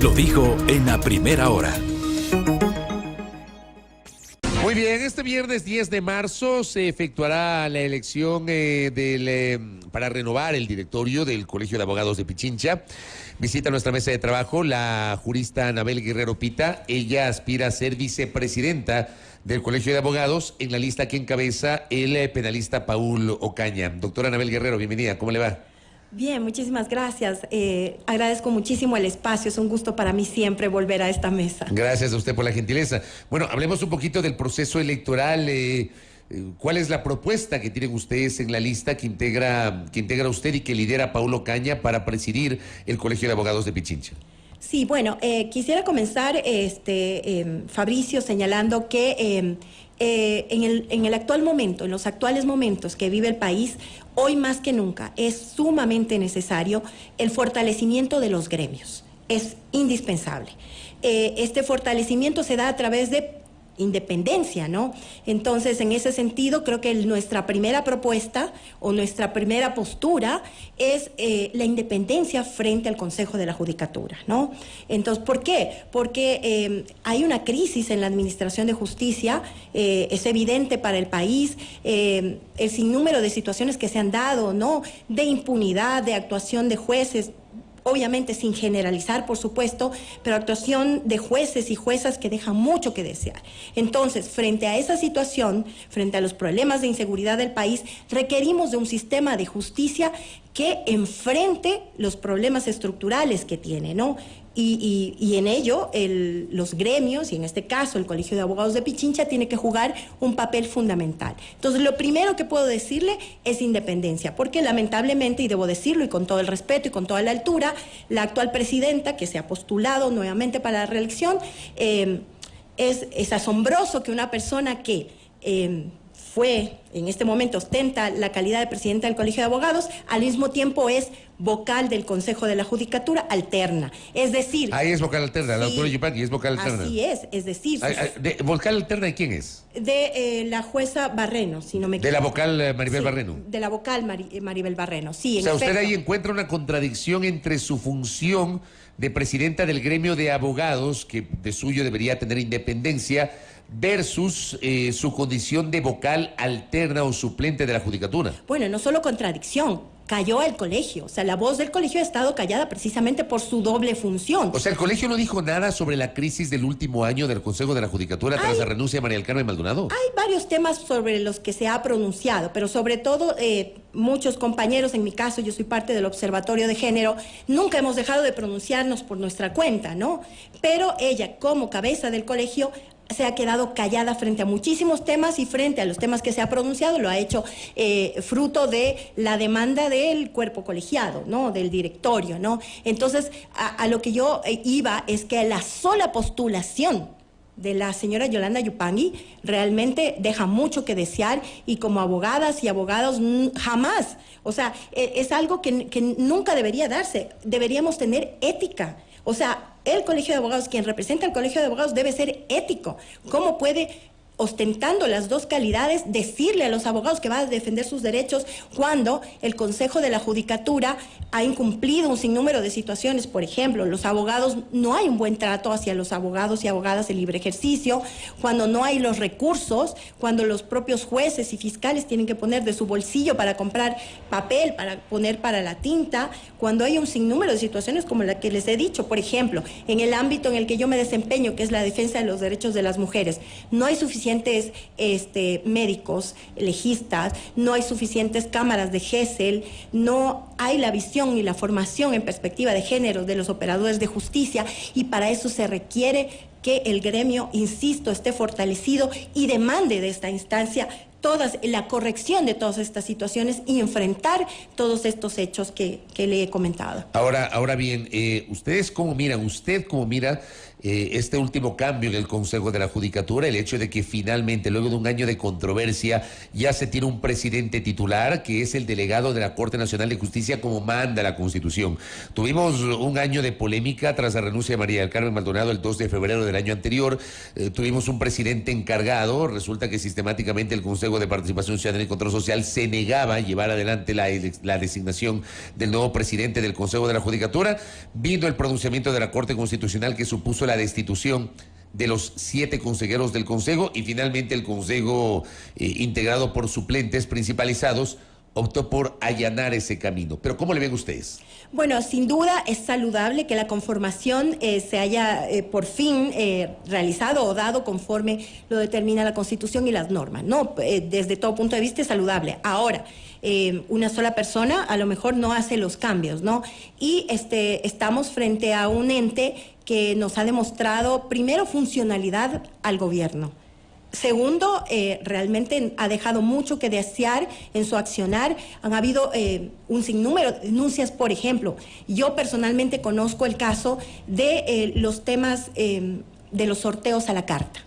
lo dijo en la primera hora. Muy bien, este viernes 10 de marzo se efectuará la elección para renovar el directorio del Colegio de Abogados de Pichincha. Visita nuestra mesa de trabajo la jurista Anabel Guerrero Pita. Ella aspira a ser vicepresidenta del Colegio de Abogados en la lista que encabeza el penalista Paul Ocaña. Doctora Anabel Guerrero, bienvenida, ¿cómo le va? Bien, muchísimas gracias. Agradezco muchísimo el espacio. Es un gusto para mí siempre volver a esta mesa. Gracias a usted por la gentileza. Bueno, hablemos un poquito del proceso electoral. ¿Cuál es la propuesta que tienen ustedes en la lista que integra usted y que lidera Paul Ocaña para presidir el Colegio de Abogados de Pichincha? Sí, bueno, quisiera comenzar, Fabricio, señalando que en el actual momento, en los actuales momentos que vive el país, hoy más que nunca es sumamente necesario el fortalecimiento de los gremios. Es indispensable. Este fortalecimiento se da a través de independencia, ¿no? Entonces, en ese sentido, creo que nuestra primera propuesta o nuestra primera postura es la independencia frente al Consejo de la Judicatura, ¿no? Entonces, ¿por qué? Porque hay una crisis en la administración de justicia, es evidente para el país, el sinnúmero de situaciones que se han dado, ¿no? De impunidad, de actuación de jueces, obviamente sin generalizar, por supuesto, pero actuación de jueces y juezas que dejan mucho que desear. Entonces, frente a esa situación, frente a los problemas de inseguridad del país, requerimos de un sistema de justicia que enfrente los problemas estructurales que tiene, ¿no? Y en ello los gremios, y en este caso el Colegio de Abogados de Pichincha, tiene que jugar un papel fundamental. Entonces, lo primero que puedo decirle es independencia, porque lamentablemente, y debo decirlo y con todo el respeto y con toda la altura, la actual presidenta, que se ha postulado nuevamente para la reelección, es asombroso que una persona que en este momento ostenta la calidad de presidenta del Colegio de Abogados, al mismo tiempo es vocal del Consejo de la Judicatura alterna. Es decir... Ahí es vocal alterna, sí, la doctora Yupanqui es vocal alterna. Así es decir... ¿Vocal alterna de quién es? De la jueza Barreno, si no me equivoco. ¿De la vocal Maribel sí, Barreno? De la vocal Maribel Barreno, sí. O sea, usted ahí encuentra una contradicción entre su función de presidenta del gremio de abogados, que de suyo debería tener independencia, versus su condición de vocal alterna o suplente de la judicatura. Bueno, no solo contradicción, cayó el colegio, o sea, la voz del colegio ha estado callada precisamente por su doble función. O sea, el colegio no dijo nada sobre la crisis del último año del Consejo de la Judicatura tras la renuncia de María del Carmen Maldonado. Hay varios temas sobre los que se ha pronunciado, pero sobre todo muchos compañeros, en mi caso yo soy parte del Observatorio de Género, nunca hemos dejado de pronunciarnos por nuestra cuenta, ¿no? Pero ella, como cabeza del colegio, se ha quedado callada frente a muchísimos temas y frente a los temas que se ha pronunciado lo ha hecho fruto de la demanda del cuerpo colegiado, ¿no? Del directorio, ¿no? Entonces, a lo que yo iba es que la sola postulación de la señora Yolanda Yupanqui realmente deja mucho que desear, y como abogadas y abogados jamás, o sea, es algo que nunca debería darse. Deberíamos tener ética. O sea, el Colegio de Abogados, quien representa al Colegio de Abogados, debe ser ético. ¿Cómo puede, ostentando las dos calidades, decirle a los abogados que va a defender sus derechos cuando el Consejo de la Judicatura ha incumplido un sinnúmero de situaciones? Por ejemplo, los abogados, no hay un buen trato hacia los abogados y abogadas en libre ejercicio, cuando no hay los recursos, cuando los propios jueces y fiscales tienen que poner de su bolsillo para comprar papel, para poner para la tinta, cuando hay un sinnúmero de situaciones como la que les he dicho. Por ejemplo, en el ámbito en el que yo me desempeño, que es la defensa de los derechos de las mujeres, no hay suficientes médicos, legistas, no hay suficientes cámaras de GESEL, no hay la visión y la formación en perspectiva de género de los operadores de justicia, y para eso se requiere que el gremio, insisto, esté fortalecido y demande de esta instancia la corrección de todas estas situaciones y enfrentar todos estos hechos que le he comentado. Ahora bien, ¿usted cómo mira este último cambio en el Consejo de la Judicatura, el hecho de que finalmente, luego de un año de controversia, ya se tiene un presidente titular que es el delegado de la Corte Nacional de Justicia como manda la Constitución? Tuvimos un año de polémica tras la renuncia de María del Carmen Maldonado el 2 de febrero del año anterior. Tuvimos un presidente encargado. Resulta que sistemáticamente el Consejo Consejo de Participación Ciudadana y Control Social se negaba a llevar adelante la designación del nuevo presidente del Consejo de la Judicatura. Vino el pronunciamiento de la Corte Constitucional que supuso la destitución de los 7 consejeros del Consejo y finalmente el Consejo, integrado por suplentes principalizados, optó por allanar ese camino. Pero ¿cómo le ven ustedes? Bueno, sin duda es saludable que la conformación se haya por fin realizado o dado conforme lo determina la Constitución y las normas, ¿no? Desde todo punto de vista es saludable. Ahora, una sola persona a lo mejor no hace los cambios, ¿no? Y estamos frente a un ente que nos ha demostrado, primero, funcionalidad al gobierno. Segundo, realmente ha dejado mucho que desear en su accionar. Han habido un sinnúmero de denuncias, por ejemplo. Yo personalmente conozco el caso de los temas de los sorteos a la carta,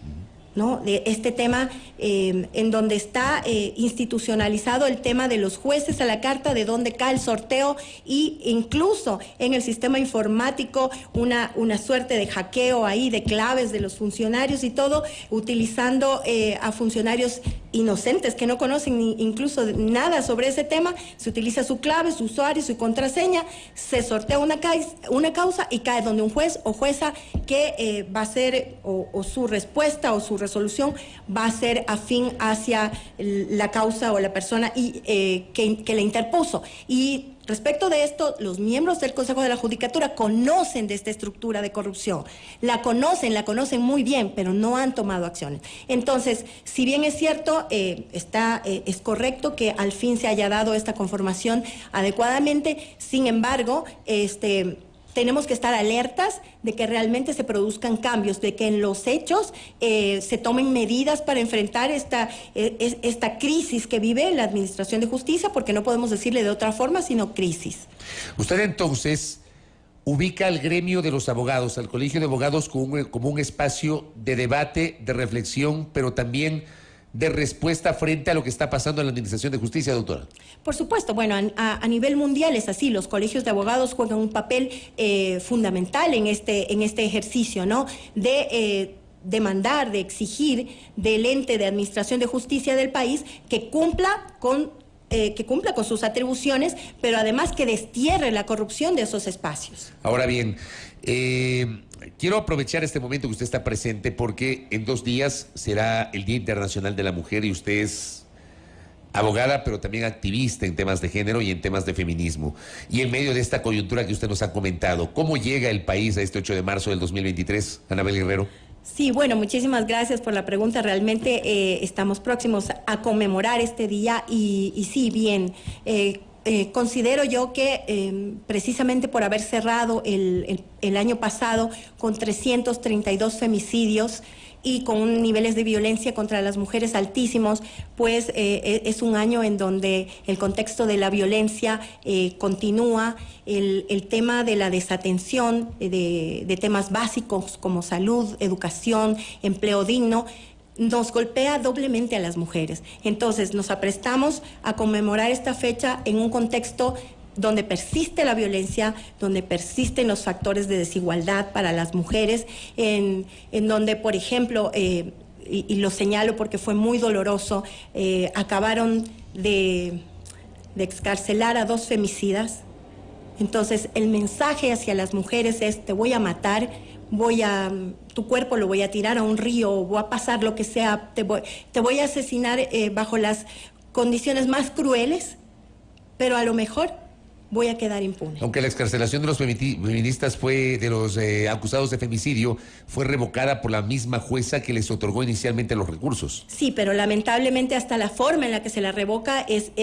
¿no? De este tema en donde está institucionalizado el tema de los jueces a la carta, de dónde cae el sorteo, y incluso en el sistema informático una suerte de hackeo ahí de claves de los funcionarios y todo, utilizando a funcionarios inocentes que no conocen ni incluso nada sobre ese tema. Se utiliza su clave, su usuario, su contraseña, se sortea una causa y cae donde un juez o jueza que va a ser o su respuesta o su resolución va a ser afín hacia la causa o la persona que le interpuso. Y respecto de esto, los miembros del Consejo de la Judicatura conocen de esta estructura de corrupción, la conocen muy bien, pero no han tomado acciones. Entonces, si bien es cierto, es correcto que al fin se haya dado esta conformación adecuadamente, sin embargo, tenemos que estar alertas de que realmente se produzcan cambios, de que en los hechos se tomen medidas para enfrentar esta crisis que vive la Administración de Justicia, porque no podemos decirle de otra forma, sino crisis. Usted entonces ubica al gremio de los abogados, al Colegio de Abogados como un espacio de debate, de reflexión, pero también de respuesta frente a lo que está pasando en la Administración de Justicia, doctora. Por supuesto, bueno, a nivel mundial es así, los colegios de abogados juegan un papel fundamental en este ejercicio, ¿no? De demandar, de exigir del ente de administración de justicia del país que cumpla con sus atribuciones, pero además que destierre la corrupción de esos espacios. Ahora bien, quiero aprovechar este momento que usted está presente porque en 2 días será el Día Internacional de la Mujer y usted es abogada, pero también activista en temas de género y en temas de feminismo. Y en medio de esta coyuntura que usted nos ha comentado, ¿cómo llega el país a este 8 de marzo del 2023, Anabel Guerrero? Sí, bueno, muchísimas gracias por la pregunta. Realmente estamos próximos a conmemorar este día y sí, bien, considero yo que precisamente por haber cerrado el año pasado con 332 femicidios y con niveles de violencia contra las mujeres altísimos, pues es un año en donde el contexto de la violencia continúa, el tema de la desatención de temas básicos como salud, educación, empleo digno, nos golpea doblemente a las mujeres. Entonces nos aprestamos a conmemorar esta fecha en un contexto donde persiste la violencia, donde persisten los factores de desigualdad para las mujeres, en donde, por ejemplo, y lo señalo porque fue muy doloroso, acabaron de excarcelar a 2 femicidas. Entonces, el mensaje hacia las mujeres es: te voy a matar, tu cuerpo lo voy a tirar a un río, voy a pasar lo que sea, te voy a asesinar bajo las condiciones más crueles, pero a lo mejor voy a quedar impune. Aunque la excarcelación de los feministas de los acusados de femicidio fue revocada por la misma jueza que les otorgó inicialmente los recursos. Sí, pero lamentablemente hasta la forma en la que se la revoca es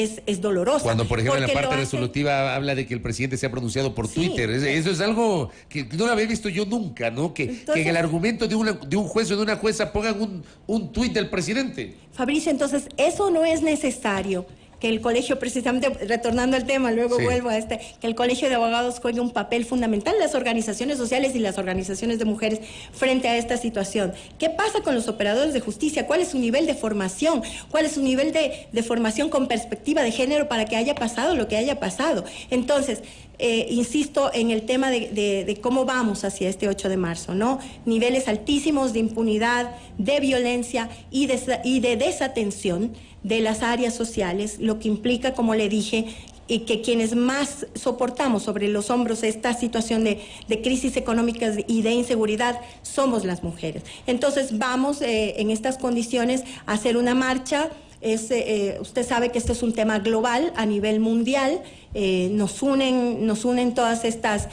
dolorosa. Cuando, por ejemplo, en la parte resolutiva habla de que el presidente se ha pronunciado por Twitter. Eso es algo que no lo había visto yo nunca, ¿no? Entonces, que en el argumento de un juez o de una jueza pongan un tuit del presidente. Fabricio, entonces eso no es necesario. Que el colegio, precisamente retornando al tema, luego vuelvo a que el colegio de abogados juegue un papel fundamental, las organizaciones sociales y las organizaciones de mujeres frente a esta situación. ¿Qué pasa con los operadores de justicia? ¿Cuál es su nivel de formación? ¿Cuál es su nivel de formación con perspectiva de género para que haya pasado lo que haya pasado? Entonces, insisto en el tema de cómo vamos hacia este 8 de marzo, ¿no? Niveles altísimos de impunidad, de violencia y de desatención de las áreas sociales, lo que implica, como le dije, y que quienes más soportamos sobre los hombros esta situación de crisis económicas y de inseguridad somos las mujeres. Entonces vamos en estas condiciones a hacer una marcha. Usted sabe que esto es un tema global a nivel mundial. Nos unen todas estas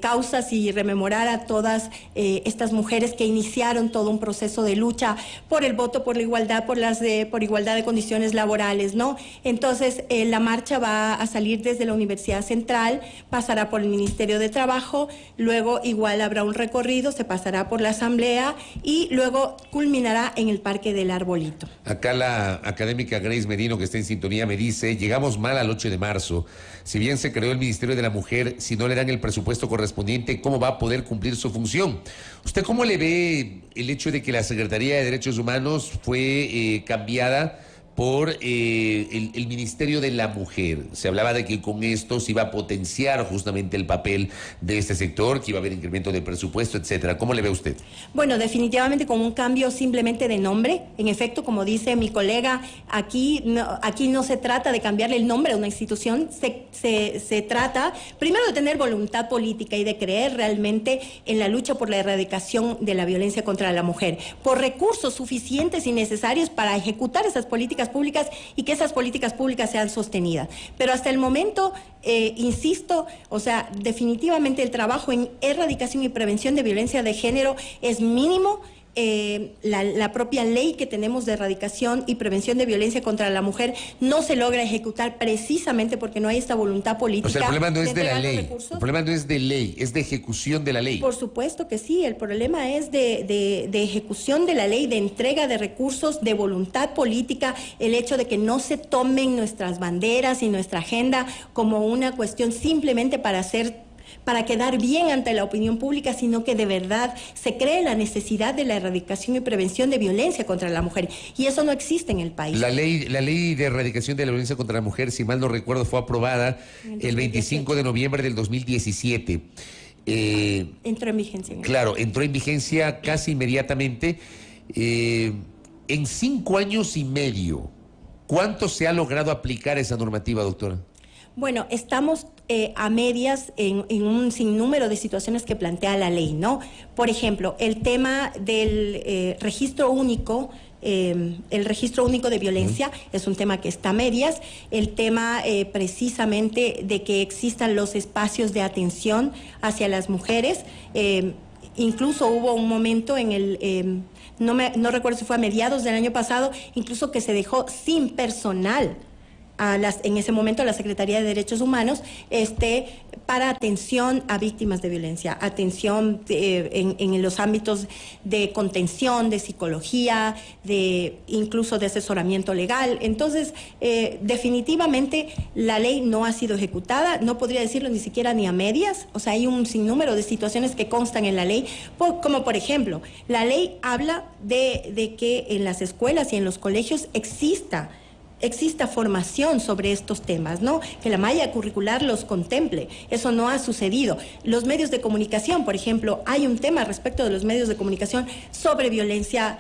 causas y rememorar a todas estas mujeres que iniciaron todo un proceso de lucha por el voto, por la igualdad, por igualdad de condiciones laborales, ¿no? Entonces, la marcha va a salir desde la Universidad Central, pasará por el Ministerio de Trabajo, luego igual habrá un recorrido, se pasará por la Asamblea y luego culminará en el Parque del Arbolito. Acá la académica Grace Medino, que está en sintonía, me dice: llegamos mal al 8 de marzo. Si bien se creó el Ministerio de la Mujer, si no le dan el presupuesto correspondiente, ¿cómo va a poder cumplir su función? ¿Usted cómo le ve el hecho de que la Secretaría de Derechos Humanos fue cambiada por el Ministerio de la Mujer? Se hablaba de que con esto se iba a potenciar justamente el papel de este sector, que iba a haber incremento de presupuesto, etcétera. ¿Cómo le ve usted? Bueno, definitivamente con un cambio simplemente de nombre. En efecto, como dice mi colega, aquí no se trata de cambiarle el nombre a una institución, se trata primero de tener voluntad política y de creer realmente en la lucha por la erradicación de la violencia contra la mujer, por recursos suficientes y necesarios para ejecutar esas políticas públicas y que esas políticas públicas sean sostenidas. Pero hasta el momento, insisto, o sea, definitivamente el trabajo en erradicación y prevención de violencia de género es mínimo. La propia ley que tenemos de erradicación y prevención de violencia contra la mujer no se logra ejecutar precisamente porque no hay esta voluntad política. O sea, el problema no es de la ley, el problema no es de ley, es de ejecución de la ley. Por supuesto que sí, el problema es de ejecución de la ley, de entrega de recursos, de voluntad política, el hecho de que no se tomen nuestras banderas y nuestra agenda como una cuestión simplemente para quedar bien ante la opinión pública, sino que de verdad se cree la necesidad de la erradicación y prevención de violencia contra la mujer. Y eso no existe en el país. La ley de erradicación de la violencia contra la mujer, si mal no recuerdo, fue aprobada el 25 de noviembre del 2017. Entró en vigencia. Claro, entró en vigencia casi inmediatamente. En 5 años y medio, ¿cuánto se ha logrado aplicar esa normativa, doctora? Bueno, estamos a medias en un sinnúmero de situaciones que plantea la ley, ¿no? Por ejemplo, el tema del registro único. El registro único de violencia es un tema que está a medias. El tema precisamente de que existan los espacios de atención hacia las mujeres. Incluso hubo un momento en no recuerdo si fue a mediados del año pasado, incluso que se dejó sin personal en ese momento a la Secretaría de Derechos Humanos para atención a víctimas de violencia, atención en los ámbitos de contención, de psicología, incluso de asesoramiento legal. Entonces, definitivamente la ley no ha sido ejecutada, no podría decirlo ni siquiera ni a medias. O sea, hay un sinnúmero de situaciones que constan en la ley, como por ejemplo, la ley habla de que en las escuelas y en los colegios exista formación sobre estos temas, ¿no? Que la malla curricular los contemple. Eso no ha sucedido. Los medios de comunicación, por ejemplo, hay un tema respecto de los medios de comunicación sobre violencia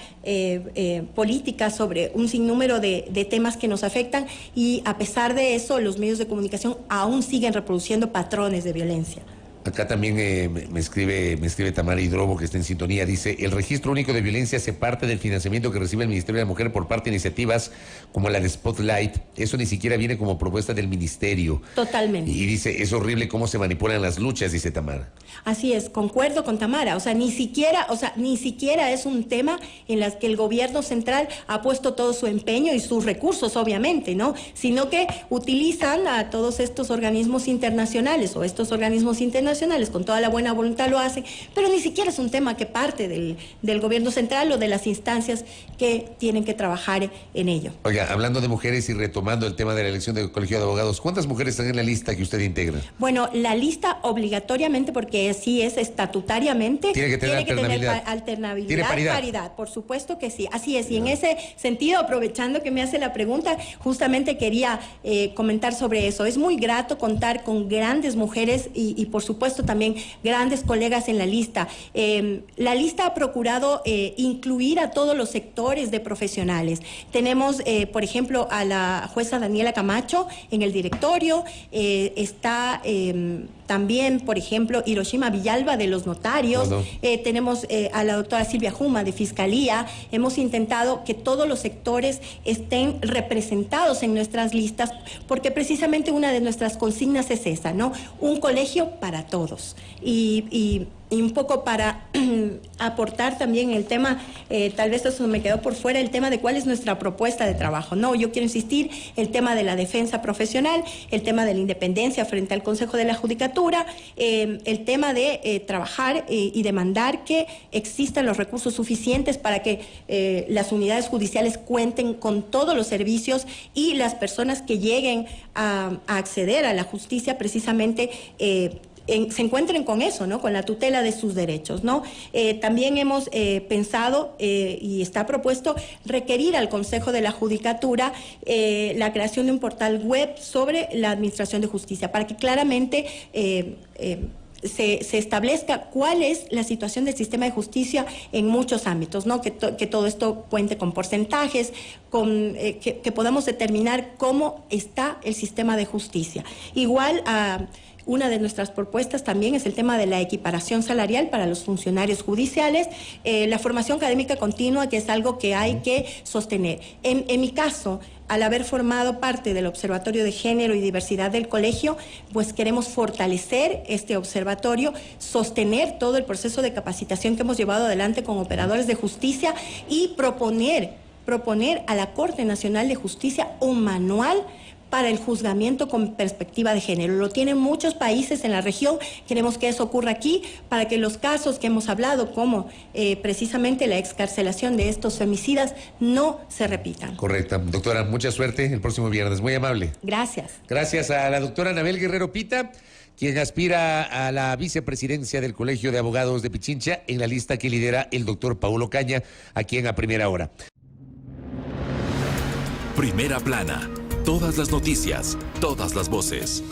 política, sobre un sinnúmero de temas que nos afectan, y a pesar de eso, los medios de comunicación aún siguen reproduciendo patrones de violencia. Acá también me escribe Tamara Hidrobo, que está en sintonía. Dice: el registro único de violencia hace parte del financiamiento que recibe el Ministerio de la Mujer por parte de iniciativas como la de Spotlight. Eso ni siquiera viene como propuesta del ministerio. Totalmente. Y dice: es horrible cómo se manipulan las luchas, dice Tamara. Así es, concuerdo con Tamara. O sea, ni siquiera es un tema en el que el gobierno central ha puesto todo su empeño y sus recursos, obviamente, ¿no? Sino que utilizan a todos estos organismos internacionales nacionales con toda la buena voluntad lo hacen, pero ni siquiera es un tema que parte del gobierno central o de las instancias que tienen que trabajar en ello. Oiga, hablando de mujeres y retomando el tema de la elección del Colegio de Abogados, ¿cuántas mujeres están en la lista que usted integra? Bueno, la lista obligatoriamente, porque así es estatutariamente, tiene que tener alternabilidad. Alternabilidad, ¿Tiene paridad? Paridad, por supuesto que sí, así es. Y en ese sentido, aprovechando que me hace la pregunta, justamente quería comentar sobre eso. Es muy grato contar con grandes mujeres y por supuesto también grandes colegas en la lista. La lista ha procurado incluir a todos los sectores de profesionales. Tenemos, por ejemplo, a la jueza Daniela Camacho en el directorio, está también, por ejemplo, Hiroshima Villalba de los notarios, tenemos a la doctora Silvia Juma de Fiscalía. Hemos intentado que todos los sectores estén representados en nuestras listas, porque precisamente una de nuestras consignas es esa, ¿no? Un colegio para todos. Y un poco para aportar también el tema, tal vez eso me quedó por fuera, el tema de cuál es nuestra propuesta de trabajo. No, yo quiero insistir, el tema de la defensa profesional, el tema de la independencia frente al Consejo de la Judicatura, el tema de trabajar y demandar que existan los recursos suficientes para que las unidades judiciales cuenten con todos los servicios y las personas que lleguen a acceder a la justicia precisamente se encuentren con eso, ¿no? Con la tutela de sus derechos, ¿no? También hemos pensado y está propuesto requerir al Consejo de la Judicatura la creación de un portal web sobre la administración de justicia para que claramente se establezca cuál es la situación del sistema de justicia en muchos ámbitos, ¿no? Que todo esto cuente con porcentajes, que podamos determinar cómo está el sistema de justicia. Igual una de nuestras propuestas también es el tema de la equiparación salarial para los funcionarios judiciales, la formación académica continua, que es algo que hay que sostener. En mi caso, al haber formado parte del Observatorio de Género y Diversidad del colegio, pues queremos fortalecer este observatorio, sostener todo el proceso de capacitación que hemos llevado adelante con operadores de justicia y proponer a la Corte Nacional de Justicia un manual para el juzgamiento con perspectiva de género. Lo tienen muchos países en la región. Queremos que eso ocurra aquí para que los casos que hemos hablado, como precisamente la excarcelación de estos femicidas, no se repitan. Correcta. Doctora, mucha suerte el próximo viernes. Muy amable. Gracias. Gracias a la doctora Anabel Guerrero Pita, quien aspira a la vicepresidencia del Colegio de Abogados de Pichincha en la lista que lidera el doctor Paulo Caña, aquí en A Primera Hora. Primera Plana. Todas las noticias, todas las voces.